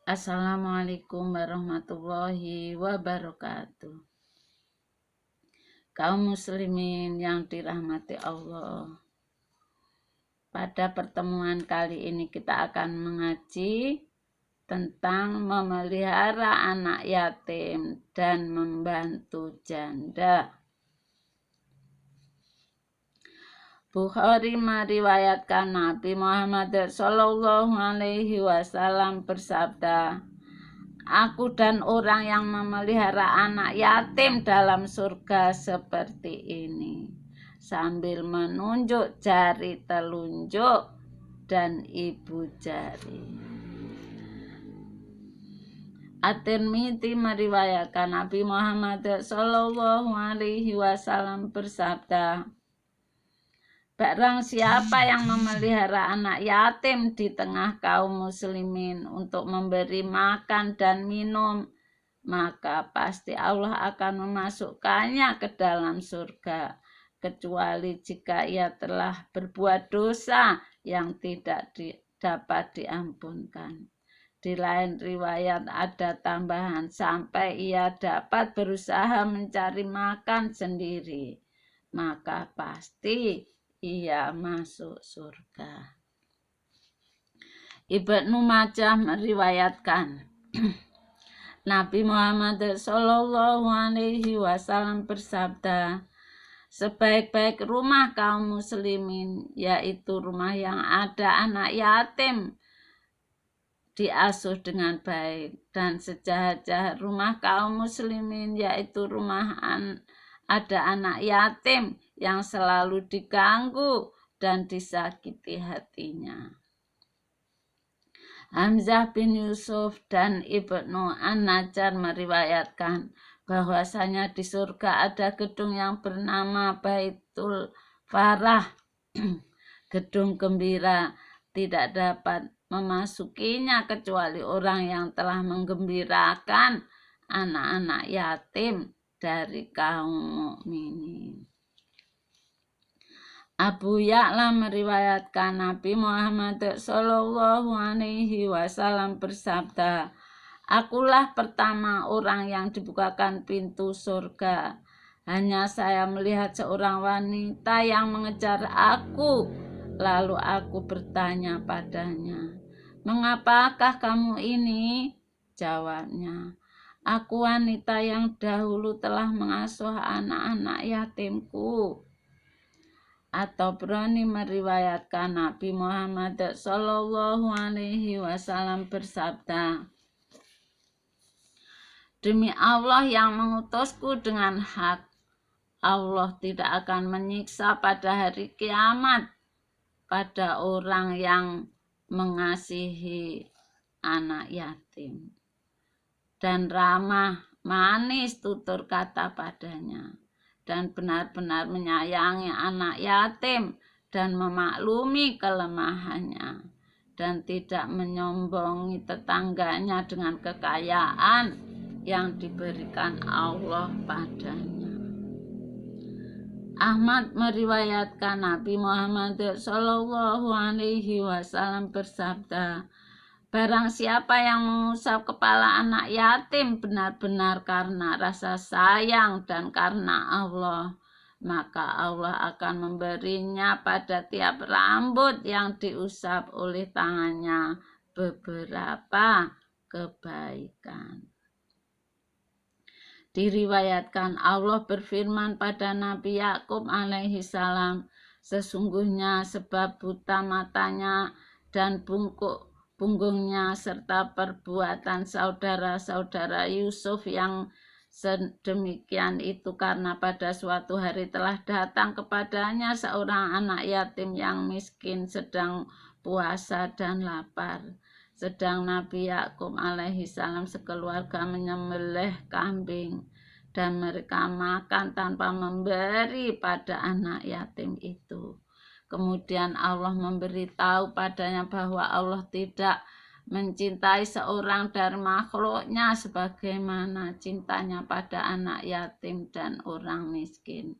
Assalamualaikum warahmatullahi wabarakatuh. Kaum muslimin yang dirahmati Allah. Pada pertemuan kali ini kita akan mengaji tentang memelihara anak yatim dan membantu janda. Bukhari meriwayatkan Nabi Muhammad SAW bersabda, "Aku dan orang yang memelihara anak yatim dalam surga seperti ini," sambil menunjuk jari telunjuk dan ibu jari. At-Tirmidzi meriwayatkan Nabi Muhammad SAW bersabda, "Barang siapa yang memelihara anak yatim di tengah kaum muslimin untuk memberi makan dan minum, maka pasti Allah akan memasukkannya ke dalam surga, kecuali jika ia telah berbuat dosa yang tidak dapat diampunkan." Di lain riwayat ada tambahan, sampai ia dapat berusaha mencari makan sendiri, maka pasti ia masuk surga. Ibnu Majah meriwayatkan Nabi Muhammad SAW bersabda, "Sebaik-baik rumah kaum muslimin yaitu rumah yang ada anak yatim diasuh dengan baik, dan sejahat-jahat rumah kaum muslimin yaitu rumah ada anak yatim yang selalu diganggu dan disakiti hatinya." Hamzah bin Yusuf dan Ibnu An-Najjar meriwayatkan bahwasanya di surga ada gedung yang bernama Baitul Farah, gedung gembira. Tidak dapat memasukinya kecuali orang yang telah menggembirakan anak-anak yatim dari kaum mukminin. Abu Ya'la meriwayatkan Nabi Muhammad SAW bersabda, "Akulah pertama orang yang dibukakan pintu surga. Hanya saya melihat seorang wanita yang mengejar aku. Lalu aku bertanya padanya, 'Mengapakah kamu ini?' Jawabnya, 'Aku wanita yang dahulu telah mengasuh anak-anak yatimku.'" At-Tabrani meriwayatkan Nabi Muhammad SAW bersabda, "Demi Allah yang mengutusku dengan hak, Allah tidak akan menyiksa pada hari kiamat pada orang yang mengasihi anak yatim dan ramah manis tutur kata padanya, dan benar-benar menyayangi anak yatim dan memaklumi kelemahannya, dan tidak menyombongi tetangganya dengan kekayaan yang diberikan Allah padanya." Ahmad meriwayatkan Nabi Muhammad SAW bersabda, "Barang siapa yang mengusap kepala anak yatim benar-benar karena rasa sayang dan karena Allah, maka Allah akan memberinya pada tiap rambut yang diusap oleh tangannya beberapa kebaikan." Diriwayatkan Allah berfirman pada Nabi Yakub alaihi salam, "Sesungguhnya sebab buta matanya dan bungkuk punggungnya serta perbuatan saudara-saudara Yusuf yang sedemikian itu, karena pada suatu hari telah datang kepadanya seorang anak yatim yang miskin sedang puasa dan lapar. Sedang Nabi Yakub alaihi salam sekeluarga menyembelih kambing, dan mereka makan tanpa memberi pada anak yatim itu. Kemudian Allah memberitahu padanya bahwa Allah tidak mencintai seorang dari makhluknya sebagaimana cintanya pada anak yatim dan orang miskin.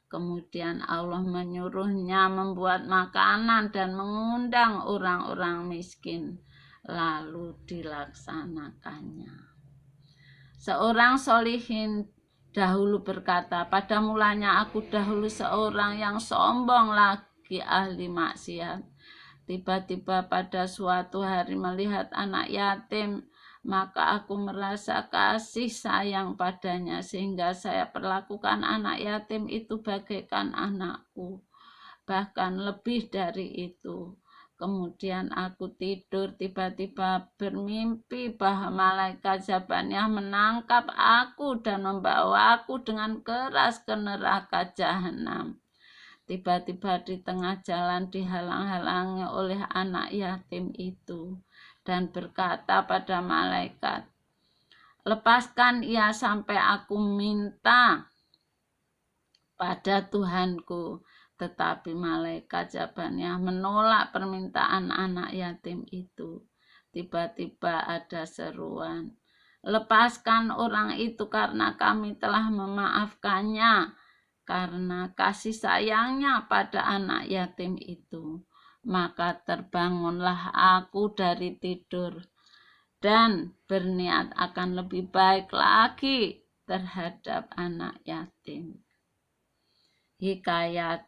Kemudian Allah menyuruhnya membuat makanan dan mengundang orang-orang miskin. lalu dilaksanakannya. Seorang solihin dahulu berkata, pada mulanya aku dahulu seorang yang sombong lagi ahli maksiat. Tiba-tiba pada suatu hari melihat anak yatim, maka aku merasa kasih sayang padanya sehingga saya perlakukan anak yatim itu bagaikan anakku, bahkan lebih dari itu. Kemudian aku tidur, tiba-tiba bermimpi bahwa malaikat Zabaniyah menangkap aku dan membawa aku dengan keras ke neraka jahanam. Tiba-tiba di tengah jalan dihalang-halangi oleh anak yatim itu dan berkata pada malaikat, lepaskan ia sampai aku minta pada Tuhanku. Tetapi malaikat Zabaniyah menolak permintaan anak yatim itu. Tiba-tiba ada seruan, lepaskan orang itu karena kami telah memaafkannya karena kasih sayangnya pada anak yatim itu. Maka terbangunlah aku dari tidur dan berniat akan lebih baik lagi terhadap anak yatim. Hikayat,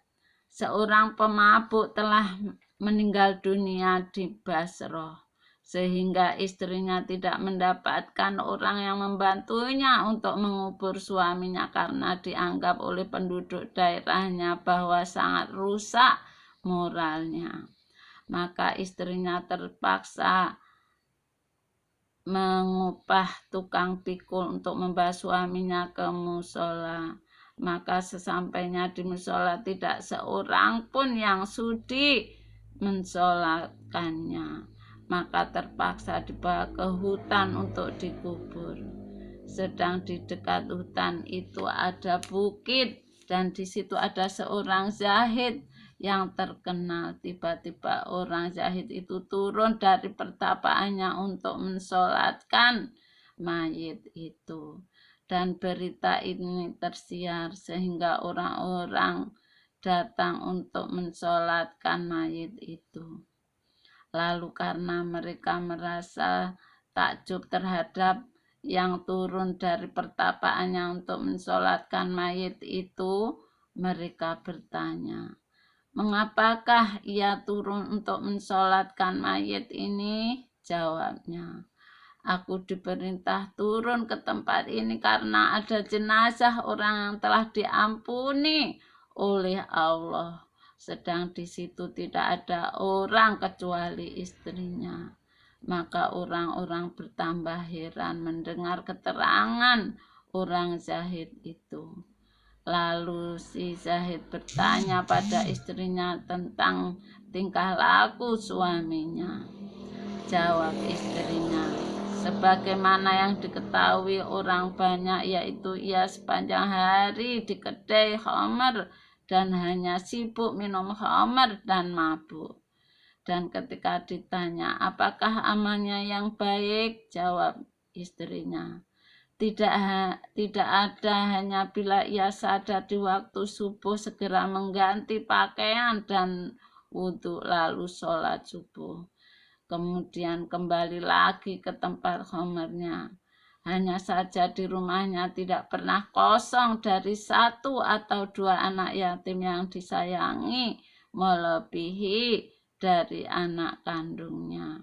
seorang pemabuk telah meninggal dunia di Basrah, sehingga istrinya tidak mendapatkan orang yang membantunya untuk mengubur suaminya karena dianggap oleh penduduk daerahnya bahwa sangat rusak moralnya. Maka istrinya terpaksa mengupah tukang pikul untuk membawa suaminya ke musola. Maka sesampainya di musola tidak seorang pun yang sudi mensolatkannya. Maka terpaksa dibawa ke hutan untuk dikubur. Sedang di dekat hutan itu ada bukit dan di situ ada seorang zahid yang terkenal. Tiba-tiba orang zahid itu turun dari pertapaannya untuk mensolatkan mayit itu. Dan berita ini tersiar sehingga orang-orang datang untuk mensolatkan mayit itu. Lalu karena mereka merasa takjub terhadap yang turun dari pertapaannya untuk mensolatkan mayit itu, mereka bertanya, mengapakah ia turun untuk mensolatkan mayit ini? Jawabnya, aku diperintah turun ke tempat ini karena ada jenazah orang yang telah diampuni oleh Allah. Sedang di situ tidak ada orang kecuali istrinya. Maka orang-orang bertambah heran mendengar keterangan orang zahid itu. Lalu si zahid bertanya pada istrinya tentang tingkah laku suaminya. Jawab istrinya, sebagaimana yang diketahui orang banyak, yaitu ia sepanjang hari di kedai khamar dan hanya sibuk minum khamar dan mabuk. Dan ketika ditanya, apakah amalnya yang baik? Jawab istrinya, tidak ada, hanya bila ia sadar di waktu subuh segera mengganti pakaian dan wudhu lalu sholat subuh. Kemudian kembali lagi ke tempat khamarnya. Hanya saja di rumahnya tidak pernah kosong dari satu atau dua anak yatim yang disayangi melebihi dari anak kandungnya.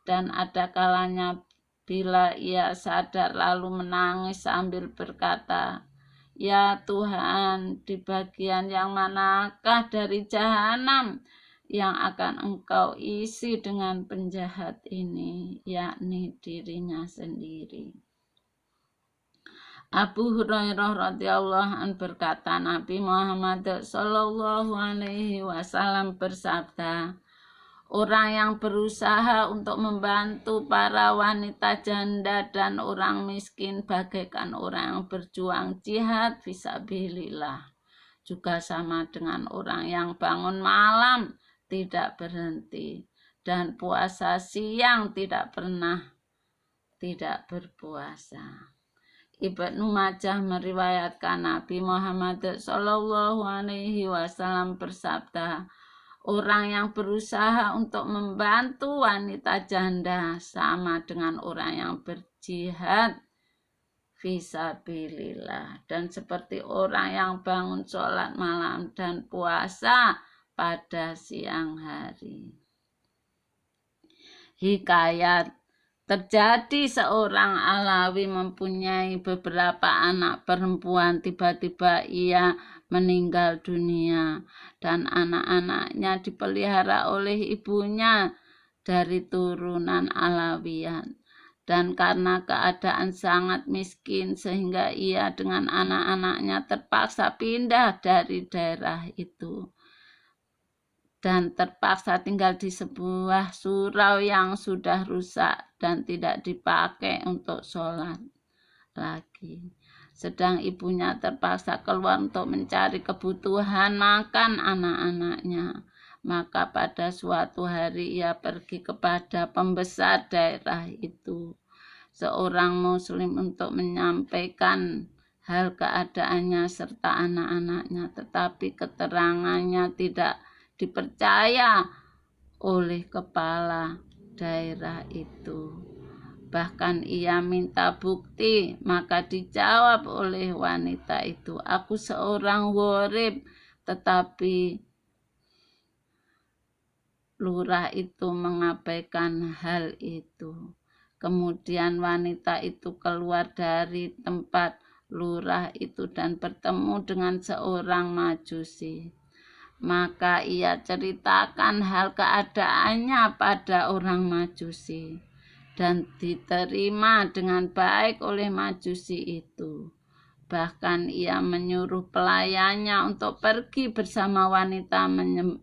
Dan ada kalanya bila ia sadar lalu menangis sambil berkata, ya Tuhan, di bagian yang manakah dari jahanam yang akan Engkau isi dengan penjahat ini, yakni dirinya sendiri. Abu Hurairah radhiyallahu anhu berkata, Nabi Muhammad sallallahu alaihi wasallam bersabda, orang yang berusaha untuk membantu para wanita janda dan orang miskin bagaikan orang yang berjuang jihad fisabilillah. Juga sama dengan orang yang bangun malam tidak berhenti dan puasa siang tidak berpuasa. Ibnu Majah meriwayatkan Nabi Muhammad sallallahu alaihi wasallam bersabda, Orang yang berusaha untuk membantu wanita janda sama dengan orang yang berjihad fisabilillah, dan seperti orang yang bangun sholat malam dan puasa pada siang hari. Hikayat. Terjadi seorang Alawi mempunyai beberapa anak perempuan. Tiba-tiba ia meninggal dunia dan anak-anaknya dipelihara oleh ibunya dari turunan Alawiyat. Dan karena keadaan sangat miskin sehingga ia dengan anak-anaknya terpaksa pindah dari daerah itu dan terpaksa tinggal di sebuah surau yang sudah rusak dan tidak dipakai untuk sholat lagi. Sedang ibunya terpaksa keluar untuk mencari kebutuhan makan anak-anaknya. Maka pada suatu hari ia pergi kepada pembesar daerah itu, seorang muslim, untuk menyampaikan hal keadaannya serta anak-anaknya, tetapi keterangannya tidak dipercaya oleh kepala daerah itu. Bahkan ia minta bukti, maka dijawab oleh wanita itu, "Aku seorang gharib." Tetapi lurah itu mengabaikan hal itu. Kemudian wanita itu keluar dari tempat lurah itu dan bertemu dengan seorang majusi. Maka ia ceritakan hal keadaannya pada orang majusi dan diterima dengan baik oleh majusi itu. Bahkan ia menyuruh pelayannya untuk pergi bersama wanita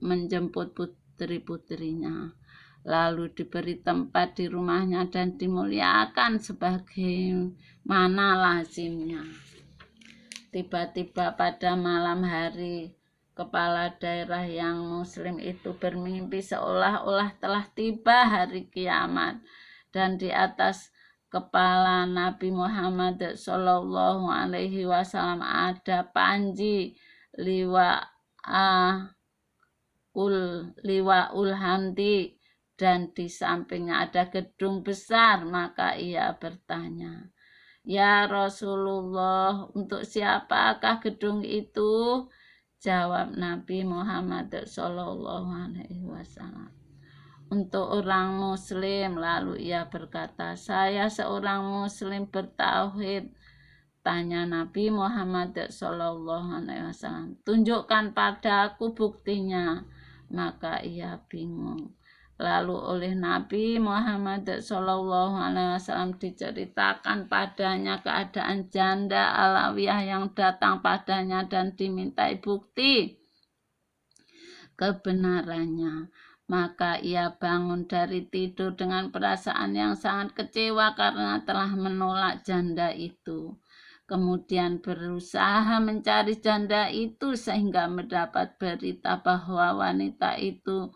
menjemput putri-putrinya. Lalu diberi tempat di rumahnya dan dimuliakan sebagaimana lazimnya. Tiba-tiba pada malam hari, kepala daerah yang muslim itu bermimpi seolah-olah telah tiba hari kiamat, dan di atas kepala Nabi Muhammad SAW ada panji liwaul hamdi, dan di sampingnya ada gedung besar. Maka ia bertanya, "Ya Rasulullah, untuk siapakah gedung itu?" Jawab Nabi Muhammad SAW, "Untuk orang muslim." Lalu ia berkata, "Saya seorang muslim bertauhid." Tanya Nabi Muhammad SAW, "Tunjukkan padaku buktinya." Maka ia bingung. Lalu oleh Nabi Muhammad SAW diceritakan padanya keadaan janda Alawiyah yang datang padanya dan dimintai bukti kebenarannya. Maka ia bangun dari tidur dengan perasaan yang sangat kecewa karena telah menolak janda itu. Kemudian berusaha mencari janda itu sehingga mendapat berita bahwa wanita itu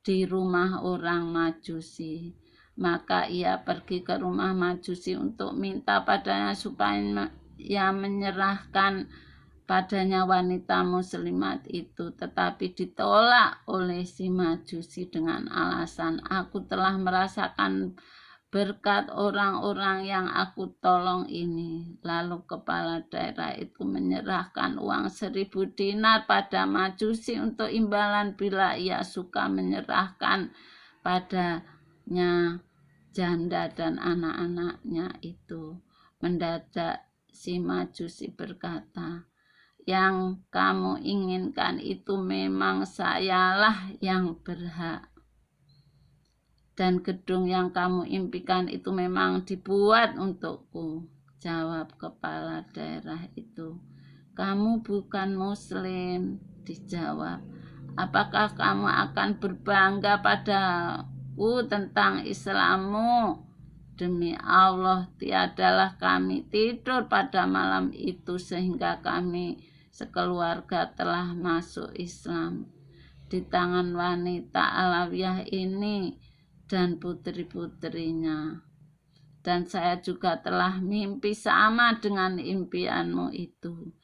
di rumah orang majusi. Maka ia pergi ke rumah majusi untuk minta padanya supaya ia menyerahkan padanya wanita muslimat itu, tetapi ditolak oleh si majusi dengan alasan, "Aku telah merasakan berkat orang-orang yang aku tolong ini." Lalu kepala daerah itu menyerahkan uang 1000 dinar pada majusi untuk imbalan bila ia suka menyerahkan padanya janda dan anak-anaknya itu. Mendadak si majusi berkata, "Yang kamu inginkan itu memang sayalah yang berhak. Dan gedung yang kamu impikan itu memang dibuat untukku." Jawab kepala daerah itu, "Kamu bukan muslim." Dijawab, "Apakah kamu akan berbangga padaku tentang Islammu?" Demi Allah, tiadalah kami tidur pada malam itu sehingga kami sekeluarga telah masuk Islam di tangan wanita Alawiyah ini dan putri-putrinya. Dan saya juga telah mimpi sama dengan impianmu itu.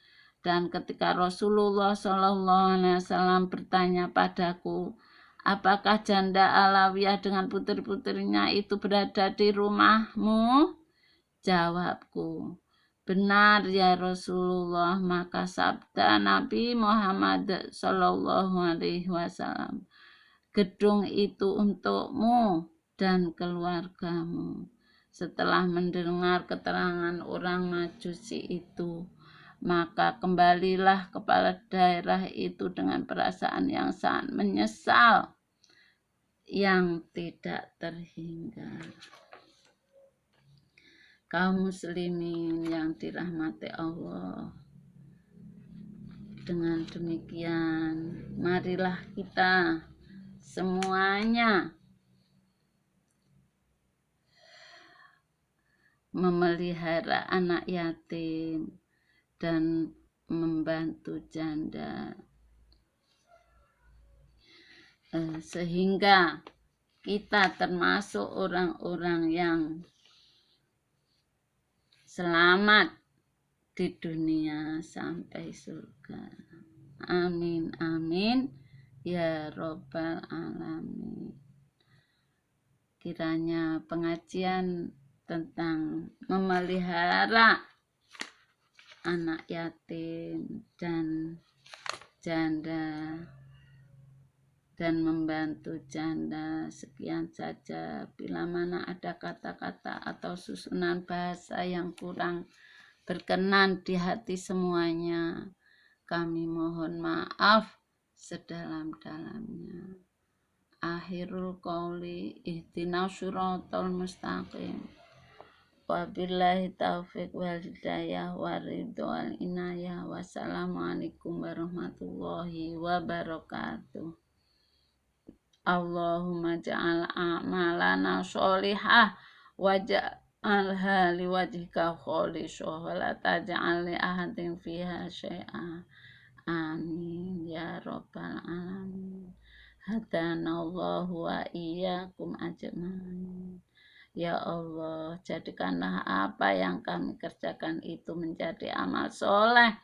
Dan ketika Rasulullah SAW bertanya padaku, apakah janda Alawiyah dengan putri-putrinya itu berada di rumahmu? Jawabku, benar ya Rasulullah. Maka sabda Nabi Muhammad SAW, gedung itu untukmu dan keluargamu. Setelah mendengar keterangan orang Majusi itu, maka kembalilah kepala daerah itu dengan perasaan yang sangat menyesal yang tidak terhingga. Kaum muslimin yang dirahmati Allah, dengan demikian marilah kita semuanya memelihara anak yatim dan membantu janda, sehingga kita termasuk orang-orang yang selamat di dunia sampai surga. Amin amin ya robbal alamin. Kiranya pengajian tentang memelihara anak yatim dan janda dan membantu janda sekian saja. Bila mana ada kata-kata atau susunan bahasa yang kurang berkenan di hati semuanya, kami mohon maaf sedalam-dalamnya. Akhirul qauli ihdinas shiratal mustaqim. Wabillahi taufiq wal hidayah wa ridho wal inayah. Wassalamualaikum warahmatullahi wabarakatuh. Allahumma ja'al a'malana sholihah wa ja'alha liwajhika kholisah wa la taj'al li ahadin fiha syai'a. Amin ya rabbal alamin. Hadanallahu wa iyyakum ajmain. Ya Allah, jadikanlah apa yang kami kerjakan itu menjadi amal soleh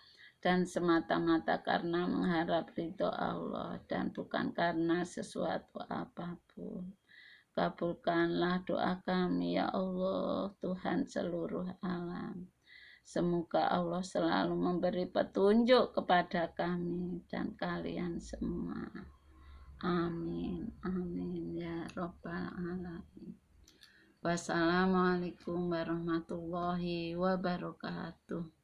dan semata-mata karena mengharap ridho Allah dan bukan karena sesuatu apapun. Kabulkanlah doa kami ya Allah, Tuhan seluruh alam. Semoga Allah selalu memberi petunjuk kepada kami dan kalian semua. Amin, amin ya robbal alamin. Wassalamualaikum warahmatullahi wabarakatuh.